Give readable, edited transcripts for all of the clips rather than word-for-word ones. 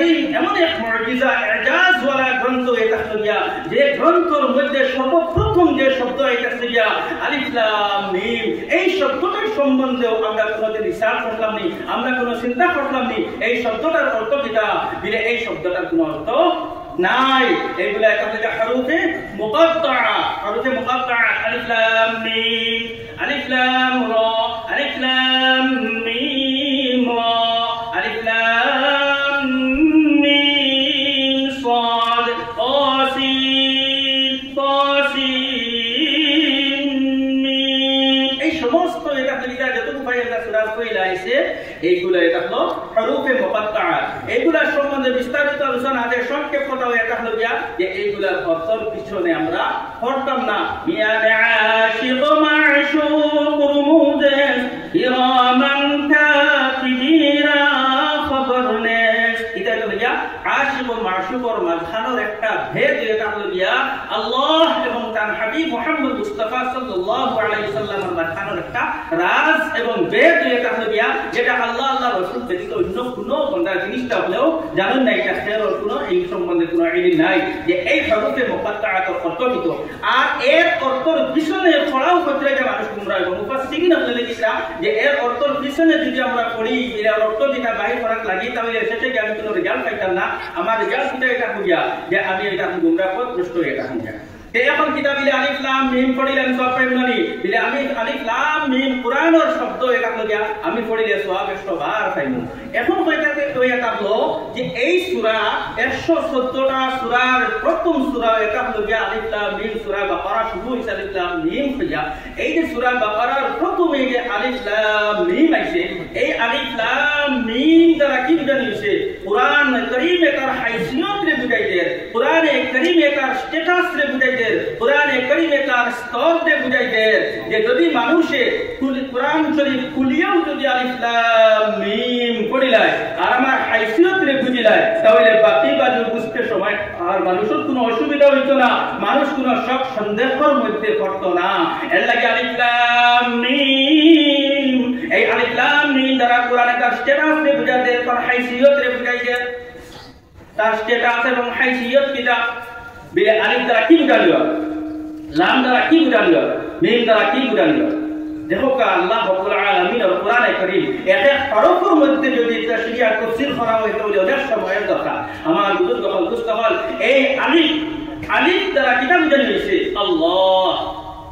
কারীম এমন এক মুজিজা ইজাজ ওয়ালা গ্রন্থ এটা হইয়া যে গ্রন্থের মধ্যে সর্বপ্রথম যে শব্দ এটা হইয়া আলিফ লাম মিম এই শব্দটার সম্বন্ধেও আমরা কোনোদিন রিসার্চ করলাম নি, আমরা কোনো চিন্তা করলাম নি এই শব্দটার অর্থ কিটা, দিলে এই শব্দটার কোনো অর্থ নাই। এইগুলা একটা থেকে হরফে মুকাত্তাআ, হরফে মুকাত্তাআ আলিফ লাম মিম, আলিফ লাম রা, আলিফ লাম মিম রা, আলিফ লাম মিম সাদ, তাসিন তাসিন মিম, এই সমস্ত এটা থেকে যতটুকু ভাই আমরা সূরা কইলা আইছে এইগুলা এটা হলো হরফে মুকাত্তাআ। এইগুলা সম্বন্ধে বিস্তারিত আলোচনা আছে, সংক্ষেপ কথাও এটা হলো যে এইগুলার অর্থের পিছনে আমরা পড়তাম না। মিয়া আশিক মাশুক রুমুদেস ইরামান কাতিবিরা খবরনেস, এটা হলো আশিক ও মাশুকর মাঝখানের একটা ভেদ, এটা হলো আল্লাহ এবং তার হাবিব মুহাম্মদ মুস্তাফা সাল্লাল্লাহু আলাইহি সাল্লামের মাঝখানের একটা রাজ এবং ভেদ, এটা হলো যেটা আল্লাহ আল্লাহ রাসূল ব্যতীত অন্য কোনো বান্দা জিনিসটা হলেও জানেন না, এটা খেয়াল কোনো এই সম্বন্ধে কোনো ইলম নাই যে এই হরফে মুকাত্তাআতের অর্থ কি। আর এর অর্থের পিছনে পড়াও করতে যে মানুষ গুমরাহ এবং মুফাসসিরিন আপনি লিখেছেন যে এর অর্থের পিছনে যদি আমরা পড়ি এর অর্থ যেটা বাহির করার লাগি তাহলে সেটা কি আমি কোনো রেজাল্ট পাইতাম না, আমার রেজাল্ট এটা হইয়া যে আমি এটা গুমরাহ পথভ্রষ্ট এটা হইয়া। এখন কিতাব বিলে আলিফ লাম মিম পড়িলেন সওয়াব পাইবেন না, বিলে আমি আলিফ লাম মিম কোরআনের শব্দ এটা হলো আমি পড়িলে সওয়াব 100 বার পাইব। এখন কয়টাতে এটা হলো যে এই সূরা 114টা সূরার প্রথম সূরা এটা হলো আলিফ লাম মিম, সূরা বাকারা শুরু হইছে আলিফ লাম মিম হইয়া। এই যে সূরা বাকারার প্রথমে যে আলিফ লাম মিম আইছে, এই আলিফ লাম মিম দ্বারা কি বুঝানো হইছে, কোরআন কারীমে তার হাইসিয়ত রে বুঝাই দেয়, কোরআনে কারীমে তার স্ট্যাটাস রে বুঝাই দেয়, কোরআনে কারীমে তার স্তর রে বুঝাই দেয় যে যদি মানুষে কোরআন শরীফ খুলিয়াও যদি আলিফ লাম মিম পড়িলায় আর আমার হাইসিয়ত রে বুঝিলায় তাহলে বাকি বাজু বুঝতে সময় আর মানুষের কোনো অসুবিধা হইতো না, মানুষ কোনো সব সন্দেহের মধ্যে পড়তো না। এর লাগে আলিফ লাম মিম, এই আলিফ লাম মিম দ্বারা কোরআনে তার স্ট্যাটাস রে বুঝাই দেয়, তার হাইসিয়ত রে বুঝাই দেয়, তার স্ট্যাটাস এবং হাইসিয়ত কিটা বিলে আলিফ দ্বারা কি বুঝাইল, লাম দ্বারা কি বুঝাইল, মিম দ্বারা কি বুঝাইল। দেখো আল্লাহ রাব্বুল আলামিন এর কোরআনে কারীম একটা হরফের মধ্যে যদি তাশরিহ তাফসীর করা হয় তাহলে অনেক সময়ের দরকার। আমার বুজুর্গ হল মুস্তাফাল এই আলিফ দ্বারা কিতাব বুঝানো হয়েছে আল্লাহ,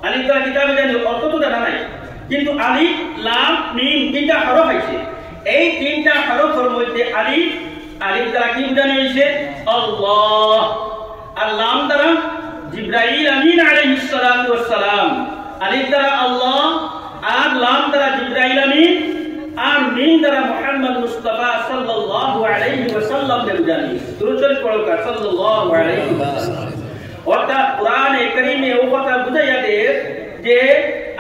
আলিফ দ্বারা কিতাব বুঝানো অর্থ তো জানা নাই, কিন্তু আলিফ লাম মিম তিনটা হরফ আছে, এই তিনটা হরফের মধ্যে আলিফ দ্বারা কি বুঝানো হয়েছে আল্লাহ, আর লাম দ্বারা জিবরাইল আমিন আলাইহিস সালাতু ওয়াস সালাম, আলিফ দ্বারা আল্লাহ আর লাম দ্বারা জিবরাইল আমিন আর মিম দ্বারা মুহাম্মদ মুস্তাফা সাল্লাল্লাহু আলাইহি ওয়াসাল্লাম কে বুঝানি। দুরূদ শরীফ পড়ো সাল্লাল্লাহু আলাইহি ওয়াসাল্লাম। অর্থাৎ কোরআনে কারীমে ও কথা বুঝাইয়া দেয় যে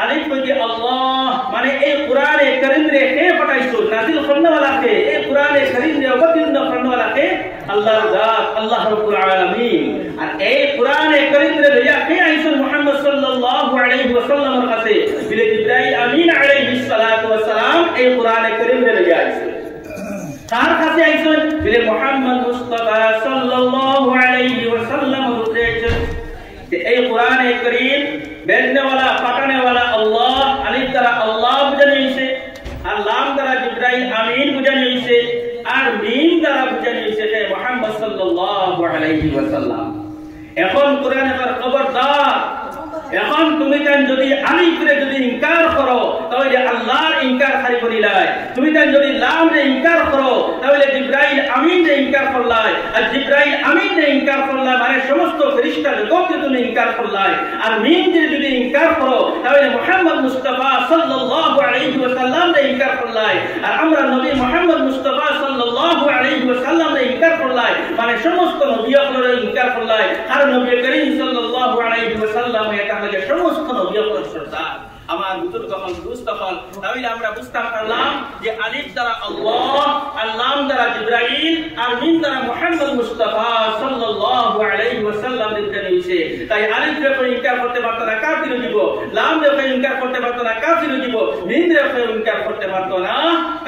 আলিফ কইতে আল্লাহ মানে এই কোরআনে কারীম রে কে পাঠাইছো, নাযিল করনেওয়ালা কে, এই কোরআনে কারীম রে অবতীর্ণ করনেওয়ালা কে, আল্লাহর জাত আল্লাহ রাব্বুল আলামিন। আর এই কোরআনে কারীম রে লইয়া কে আইছো মুহাম্মদ সাল্লাল্লাহু আলাইহি ওয়াসাল্লামের কাছে, বিলে জিবরাইল আমিন আলাইহিস সালাতু ওয়াস সালাম এই কোরআনে কারীম রে লইয়া আইছে। কার কাছে আইছো, বিলে মুহাম্মদ মুস্তাফা সাল্লাল্লাহু আলাইহি ওয়াসাল্লামের কাছে আইছো। এই কোরআনে কারীম भेजने वाला पाठाने वाला अल्लाह, अलिफ द्वारा अल्लाह बुझाনো হইছে, আর লাম দ্বারা জিবরাইল আমিন বুঝানো হইছে, আর মিম দ্বারা বুঝানো হইছে হে মুহাম্মদ সাল্লাল্লাহু আলাইহি ওয়াসাল্লাম। এখন কোরআনের খবরদার, এখন তুমি কেন যদি আলিফরে যদি ইনকার করো তাহলে আল্লাহর ইনকার খালি করিলাই, তুমি কেন যদি লাম রে ইনকার করো তাহলে জিবরাইল আমিন রে ইনকার করলাই, আর জিবরাইল আমিন রে ইনকার করলাই মানে সমস্ত ফেরেশতা জগৎকে তুমি ইনকার করলাই, আর মিম রে যদি ইনকার করো তাহলে মুহাম্মদ মুস্তাফা সাল্লাল্লাহু আলাইহি ওয়াসাল্লাম রে ইনকার করলাই, আর আমরা নবী মুহাম্মদ মুস্তাফা সাল্লাল্লাহু আলাইহি ওয়াসাল্লাম রে ইনকার করলাই মানে সমস্ত নবীগুলোর ইনকার করলাই। আর নবী করিম সাল্লাল্লাহু আলাইহি ওয়াসাল্লাম এটা হলো সমস্ত নবীগুলোর সরদার। আমার বুজুর্গ হল দুস্থ হল তাহলে আমরা বুঝতে পারলাম যে আলিফ দ্বারা আল্লাহ আর লাম দ্বারা জিবরাইল আর মিম দ্বারা মুহাম্মদ মুস্তাফা সাল্লাল্লাহু আলাইহি ওয়াসাল্লাম দিতে নিয়েছে তাই আলিফ যখন ইনকার করতে পারতো না কাফির দিব লাম যখন ইনকার করতে পারতো না কাফির দিব মিম যখন ইনকার করতে পারতো না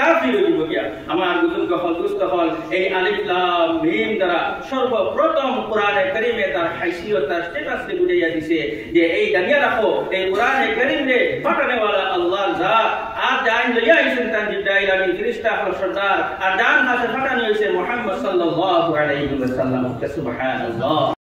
কাফির দিব গিয়া আমার বুজুর্গ হল দুস্থ হল এই আলিফ লাম মিম দ্বারা সর্বপ্রথম কোরআনে কারীমে তার হাইসিয়ত তার স্ট্যাটাস কে বুঝাইয়া দিয়েছে যে এই জানিয়া রাখো এই কোরআনে কারীমে পাঠানে वाला আল্লাহ জাত আর জান লইয়া আইছেন তান জিবরাইল আমিন ফেরেশতা হল সরদার আর ডান হাতে পাঠানো হইছে মুহাম্মদ সাল্লাল্লাহু আলাইহি ওয়াসাল্লাম সুবহানাল্লাহ।